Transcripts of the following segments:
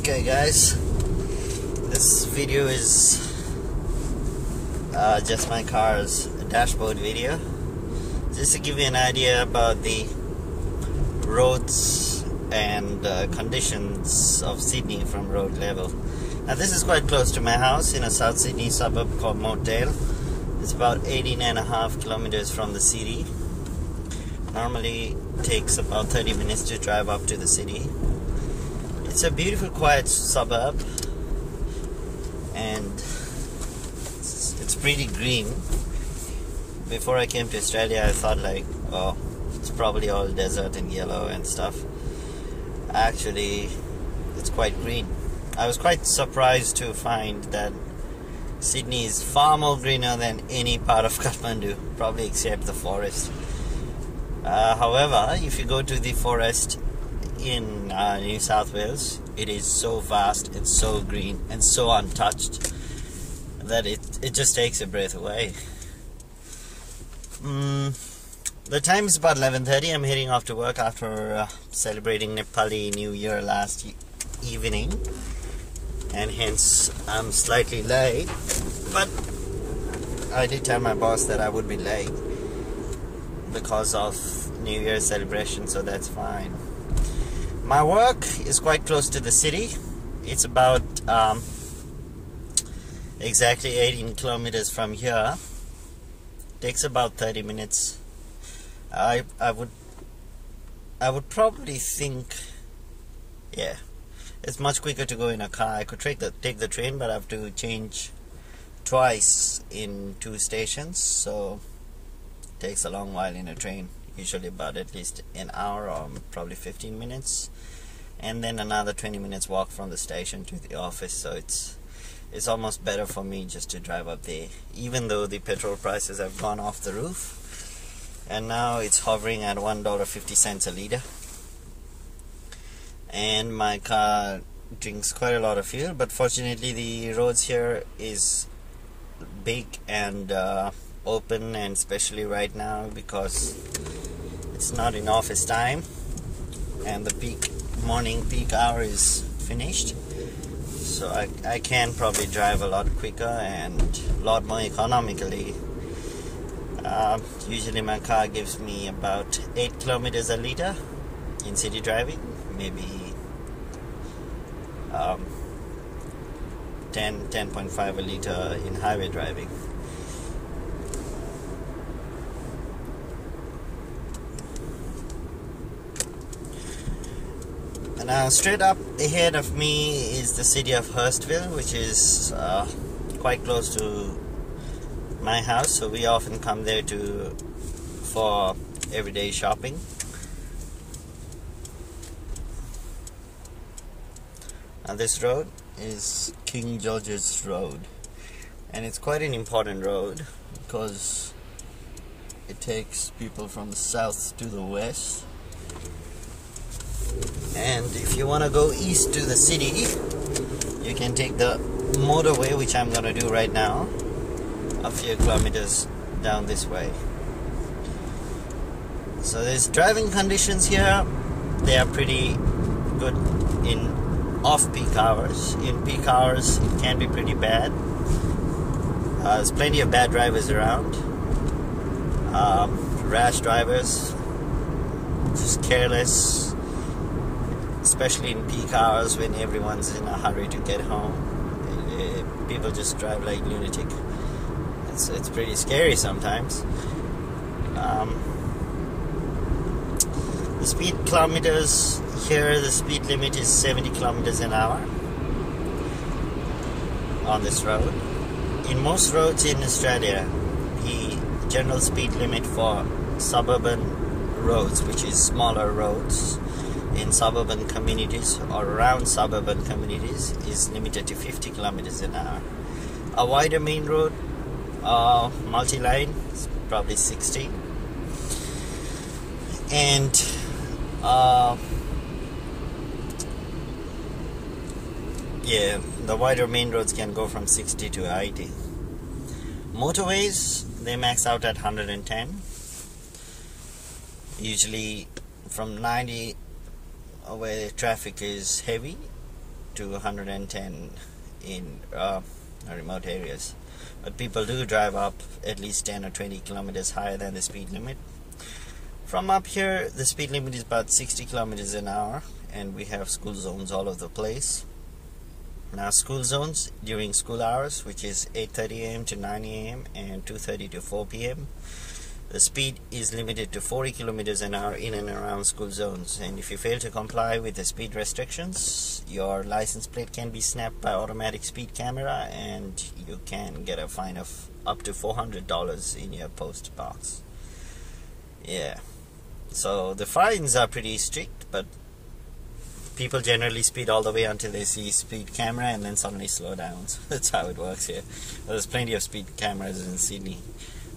Okay guys, this video is just my car's dashboard video, just to give you an idea about the roads and conditions of Sydney from road level. Now this is quite close to my house in a South Sydney suburb called Mortdale. It's about 18.5 kilometers from the city. Normally takes about 30 minutes to drive up to the city. It's a beautiful, quiet suburb, and it's pretty green. Before I came to Australia, I thought like, oh, it's probably all desert and yellow and stuff. Actually, it's quite green. I was quite surprised to find that Sydney is far more greener than any part of Kathmandu, probably except the forest. However, if you go to the forest in New South Wales, it is so vast and so green and so untouched that it just takes a breath away. The time is about 11:30. I'm heading off to work after celebrating Nepali New Year last evening, and hence I'm slightly late, but I did tell my boss that I would be late because of New Year celebration, so that's fine. My work is quite close to the city. It's about exactly 18 kilometers from here. Takes about 30 minutes. I would probably think, yeah, it's much quicker to go in a car. I could take the train, but I have to change twice in 2 stations, so it takes a long while in a train. Usually about at least an hour or probably 15 minutes, and then another 20 minutes walk from the station to the office. So it's almost better for me just to drive up there, even though the petrol prices have gone off the roof, and now it's hovering at $1.50 a litre, and my car drinks quite a lot of fuel. But fortunately the roads here is big and open, and especially right now because it's not in office time and the morning peak hour is finished, so I can probably drive a lot quicker and a lot more economically. Usually my car gives me about 8 kilometers a litre in city driving, maybe 10.5 a litre in highway driving. Now straight up ahead of me is the city of Hurstville, which is quite close to my house, so we often come there for everyday shopping. Now this road is King George's Road, and it's quite an important road because it takes people from the south to the west. And if you want to go east to the city, you can take the motorway, which I'm going to do right now, a few kilometers down this way. So there's driving conditions here. They are pretty good in off-peak hours. In peak hours it can be pretty bad. There's plenty of bad drivers around, rash drivers, just careless, especially in peak hours when everyone's in a hurry to get home. People just drive like lunatic. It's pretty scary sometimes. The speed kilometers here, the speed limit is 70 kilometers an hour on this road. In most roads in Australia, the general speed limit for suburban roads, which is smaller roads in suburban communities or around suburban communities, is limited to 50 kilometers an hour. A wider main road, multi-line, is probably 60, and yeah, the wider main roads can go from 60 to 80. Motorways, they max out at 110, usually from 90 where traffic is heavy, to 110 in remote areas. But people do drive up at least 10 or 20 kilometers higher than the speed limit. From up here, the speed limit is about 60 kilometers an hour, and we have school zones all over the place. Now, school zones during school hours, which is 8:30 a.m. to 9 a.m. and 2:30 to 4 p.m. The speed is limited to 40 kilometers an hour in and around school zones, and if you fail to comply with the speed restrictions, your license plate can be snapped by automatic speed camera, and you can get a fine of up to $400 in your post box. Yeah, so the fines are pretty strict, but people generally speed all the way until they see speed camera and then suddenly slow down. So that's how it works here. There's plenty of speed cameras in Sydney.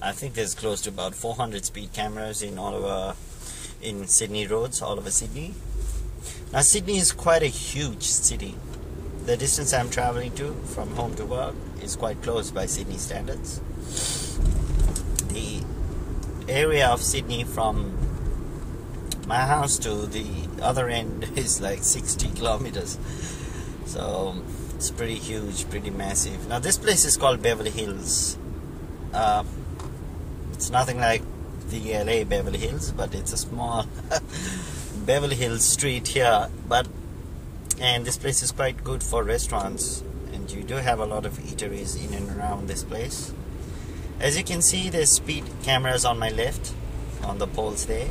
I think there's close to about 400 speed cameras in Sydney roads, all over Sydney. Now, Sydney is quite a huge city. The distance I'm traveling to from home to work is quite close by Sydney standards. The area of Sydney from my house to the other end is like 60 kilometers. So it's pretty huge, pretty massive. Now, this place is called Beverly Hills. It's nothing like the LA Beverly Hills, but it's a small Beverly Hills street here. And this place is quite good for restaurants, and you do have a lot of eateries in and around this place. As you can see, there's speed cameras on my left, on the poles there.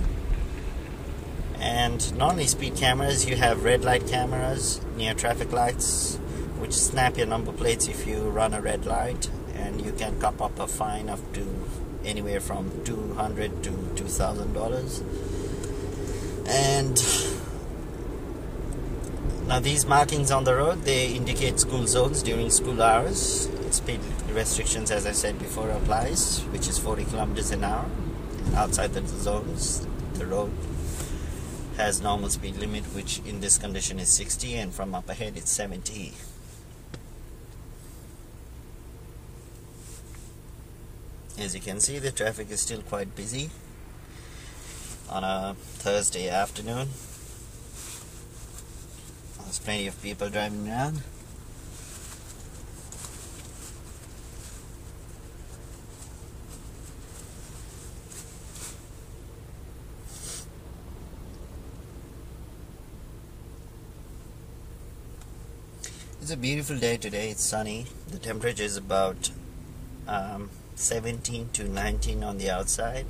And not only speed cameras, you have red light cameras near traffic lights, which snap your number plates if you run a red light, and you can cup up a fine up to anywhere from $200 to $2,000. And now these markings on the road, they indicate school zones during school hours. Speed restrictions, as I said before, applies, which is 40 kilometers an hour. And outside the zones, the road has normal speed limit, which in this condition is 60, and from up ahead it's 70. As you can see, the traffic is still quite busy on a Thursday afternoon. There's plenty of people driving around. It's a beautiful day today. It's sunny. The temperature is about 17 to 19 on the outside,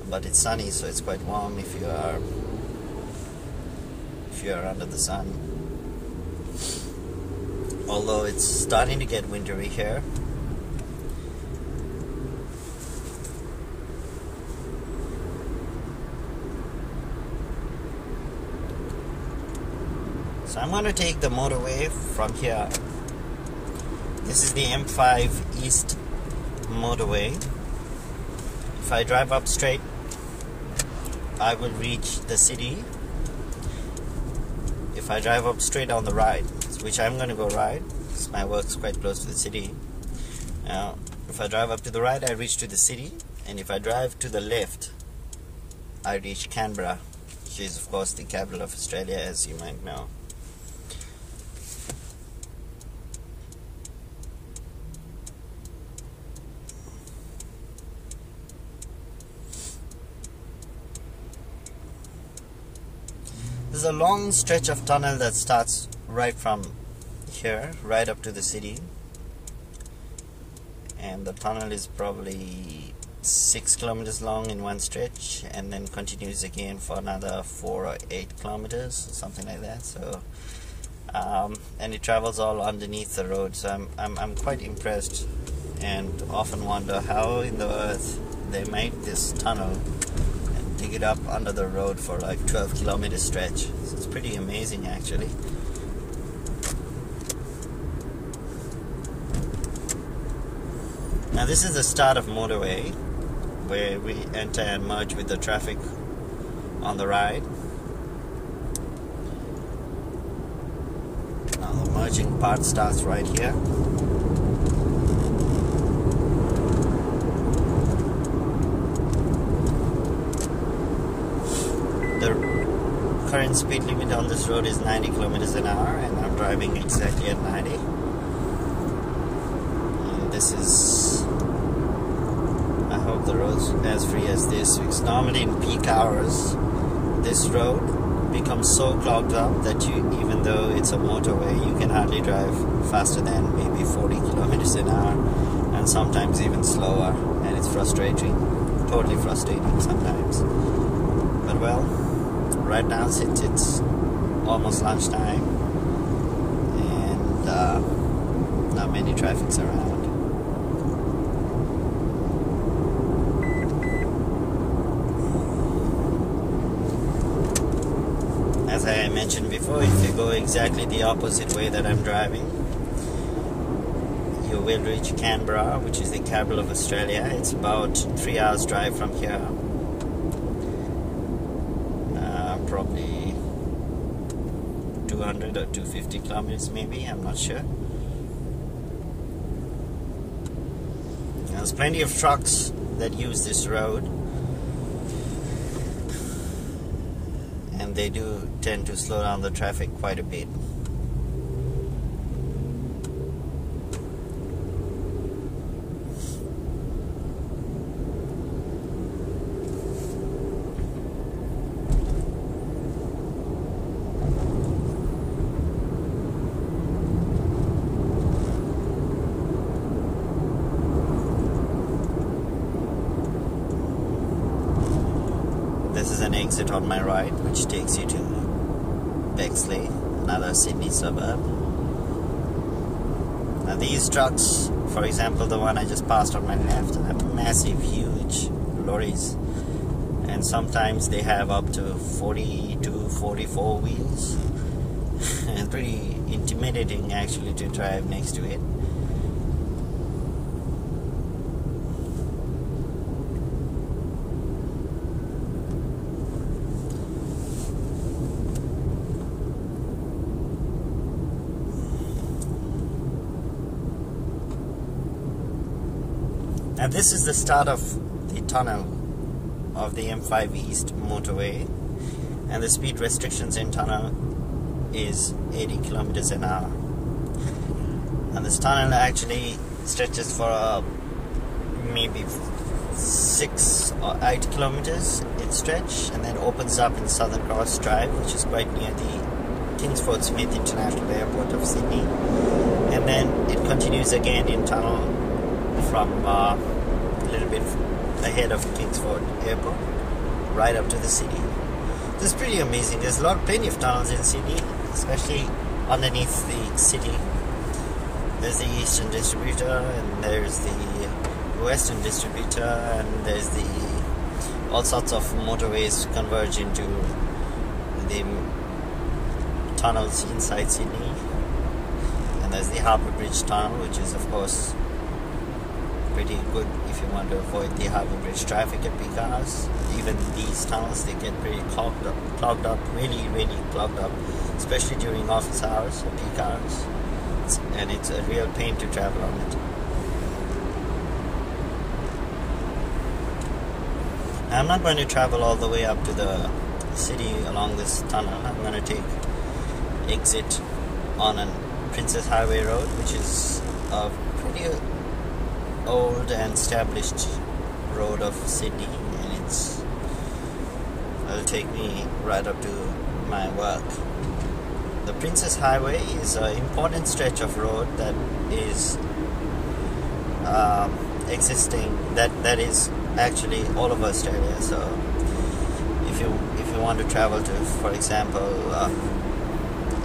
but it's sunny, so it's quite warm if you are under the sun. Although it's starting to get wintry here. So I'm going to take the motorway from here. This is the M5 East motorway. If I drive up straight, I will reach the city. If I drive up straight on the right, which I'm going to go right, because my work's quite close to the city. Now, if I drive up to the right, I reach to the city, and if I drive to the left, I reach Canberra, which is of course the capital of Australia, as you might know. There's a long stretch of tunnel that starts right from here, right up to the city. And the tunnel is probably 6 kilometers long in one stretch, and then continues again for another 4 or 8 kilometers, something like that. So, and it travels all underneath the road. So I'm quite impressed, and often wonder how in the earth they made this tunnel and dig it up under the road for like 12 kilometer stretch. So it's pretty amazing, actually. Now this is the start of motorway, where we enter and merge with the traffic on the right. Now the merging part starts right here. The current speed limit on this road is 90 kilometers an hour, and I'm driving exactly at 90. And this is, I hope the road's as free as this, because normally in peak hours this road becomes so clogged up that you, even though it's a motorway, you can hardly drive faster than maybe 40 kilometers an hour, and sometimes even slower, and it's frustrating, totally frustrating sometimes. But well, right now since it's almost lunchtime and not many traffics around. As I mentioned before, if you go exactly the opposite way that I'm driving, you will reach Canberra, which is the capital of Australia. It's about 3 hours drive from here. Probably 200 or 250 kilometers maybe, I'm not sure. There's plenty of trucks that use this road, and they do tend to slow down the traffic quite a bit. This is an exit on my right, which takes you to Bexley, another Sydney suburb. Now these trucks, for example the one I just passed on my left, are massive, huge lorries, and sometimes they have up to 40 to 44 wheels. And pretty intimidating actually to drive next to it. Now this is the start of the tunnel of the M5 East motorway, and the speed restrictions in tunnel is 80 kilometers an hour. And this tunnel actually stretches for maybe 6 or 8 kilometers its stretch, and then opens up in Southern Cross Drive, which is quite near the Kingsford Smith International Airport of Sydney, and then it continues again in tunnel from a little bit ahead of Kingsford Airport right up to the city. This is pretty amazing. There's plenty of tunnels in Sydney, especially underneath the city. There's the Eastern Distributor, and there's the Western Distributor, and there's all sorts of motorways converge into the tunnels inside Sydney. And there's the Harbour Bridge Tunnel, which is of course pretty good if you want to avoid the Harbour Bridge traffic at peak hours. Even these tunnels, they get pretty clogged up, really clogged up, especially during office hours or peak hours. And it's a real pain to travel on it. I'm not going to travel all the way up to the city along this tunnel. I'm going to take exit on a Princess Highway Road, which is a pretty old and established road of Sydney, and it'll take me right up to my work. The Princess Highway is an important stretch of road that is existing, that is actually all over Australia. So if you want to travel to, for example,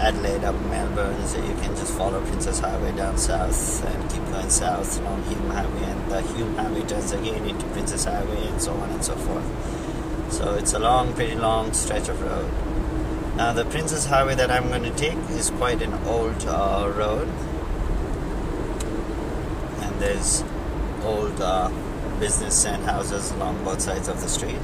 Adelaide up Melbourne, so you can just follow Princess Highway down south and keep going south along Hume Highway, and the Hume Highway turns again into Princess Highway, and so on and so forth. So it's a pretty long stretch of road. Now the Princess Highway that I'm going to take is quite an old road, and there's old business and houses along both sides of the street.